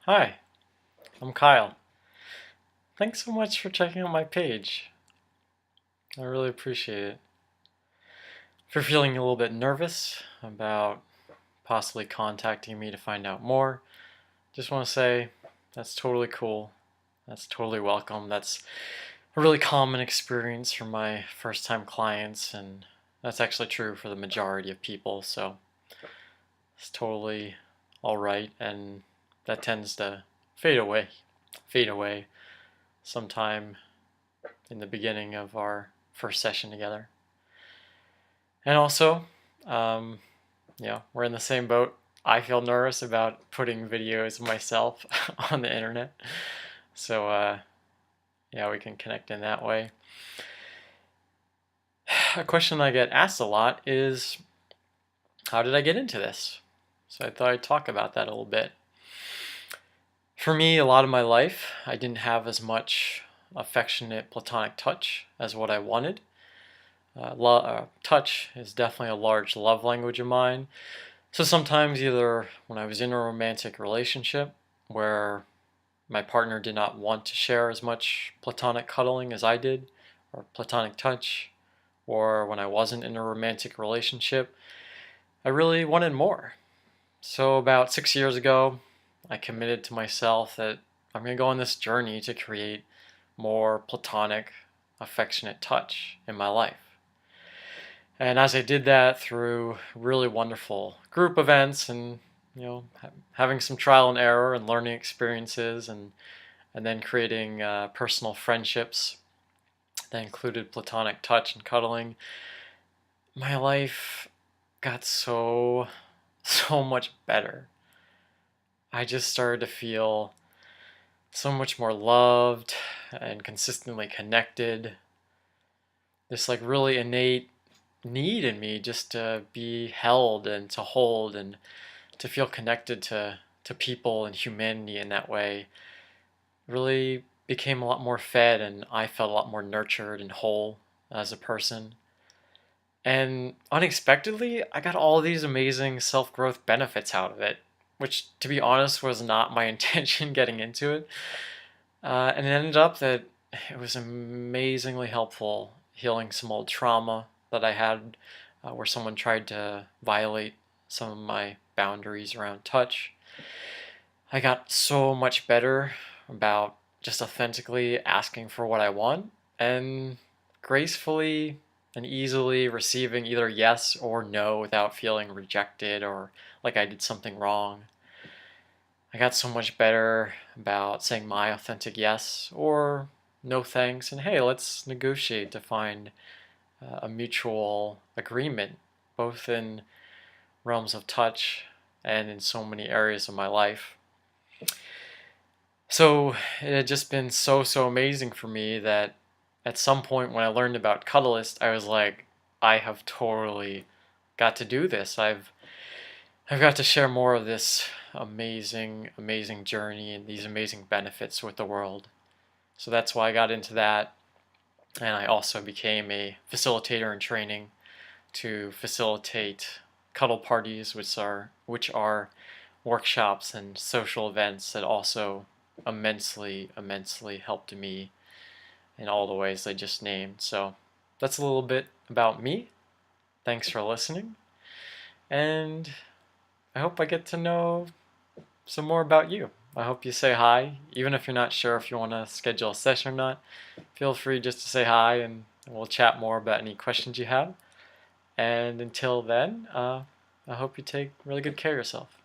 Hi, I'm Kyle. Thanks so much for checking out my page. I really appreciate it. If you're feeling a little bit nervous about possibly contacting me to find out more, just want to say that's totally cool. That's totally welcome. That's a really common experience for my first time clients, and that's actually true for the majority of people, so it's totally alright, and that tends to fade away sometime in the beginning of our first session together. And also, um, we're in the same boat. I feel nervous about putting videos of myself on the internet. So, yeah, we can connect in that way. A question I get asked a lot is, how did I get into this? So I thought I'd talk about that a little bit. For me, a lot of my life, I didn't have as much affectionate platonic touch as what I wanted. Touch is definitely a large love language of mine. So sometimes, either when I was in a romantic relationship where my partner did not want to share as much platonic cuddling as I did, or platonic touch, or when I wasn't in a romantic relationship, I really wanted more. So about 6 years ago, I committed to myself that I'm going to go on this journey to create more platonic, affectionate touch in my life. And as I did that through really wonderful group events and having some trial and error and learning experiences, and then creating personal friendships that included platonic touch and cuddling, my life got so much better. I just started to feel so much more loved and consistently connected. This like really innate need in me just to be held and to hold and to feel connected to people and humanity in that way really became a lot more fed, and I felt a lot more nurtured and whole as a person. And unexpectedly, I got all these amazing self-growth benefits out of it, which, to be honest, was not my intention getting into it. And it ended up that it was amazingly helpful healing some old trauma that I had, where someone tried to violate some of my boundaries around touch. I got so much better about just authentically asking for what I want and gracefully and easily receiving either yes or no without feeling rejected or like I did something wrong. I got so much better about saying my authentic yes or no thanks, and hey, let's negotiate to find a mutual agreement, both in realms of touch and in so many areas of my life. So it had just been so amazing for me that at some point when I learned about Cuddlist, I was like, I have totally got to do this. I've got to share more of this amazing journey and these amazing benefits with the world. So that's why I got into that. And I also became a facilitator in training to facilitate cuddle parties, which are workshops and social events that also immensely helped me in all the ways I just named. So that's a little bit about me. Thanks for listening, and I hope I get to know some more about you. I hope you say hi, even if you're not sure if you want to schedule a session or not. Feel free just to say hi, and we'll chat more about any questions you have. And until then, I hope you take really good care of yourself.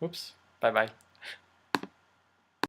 Oops. Bye bye.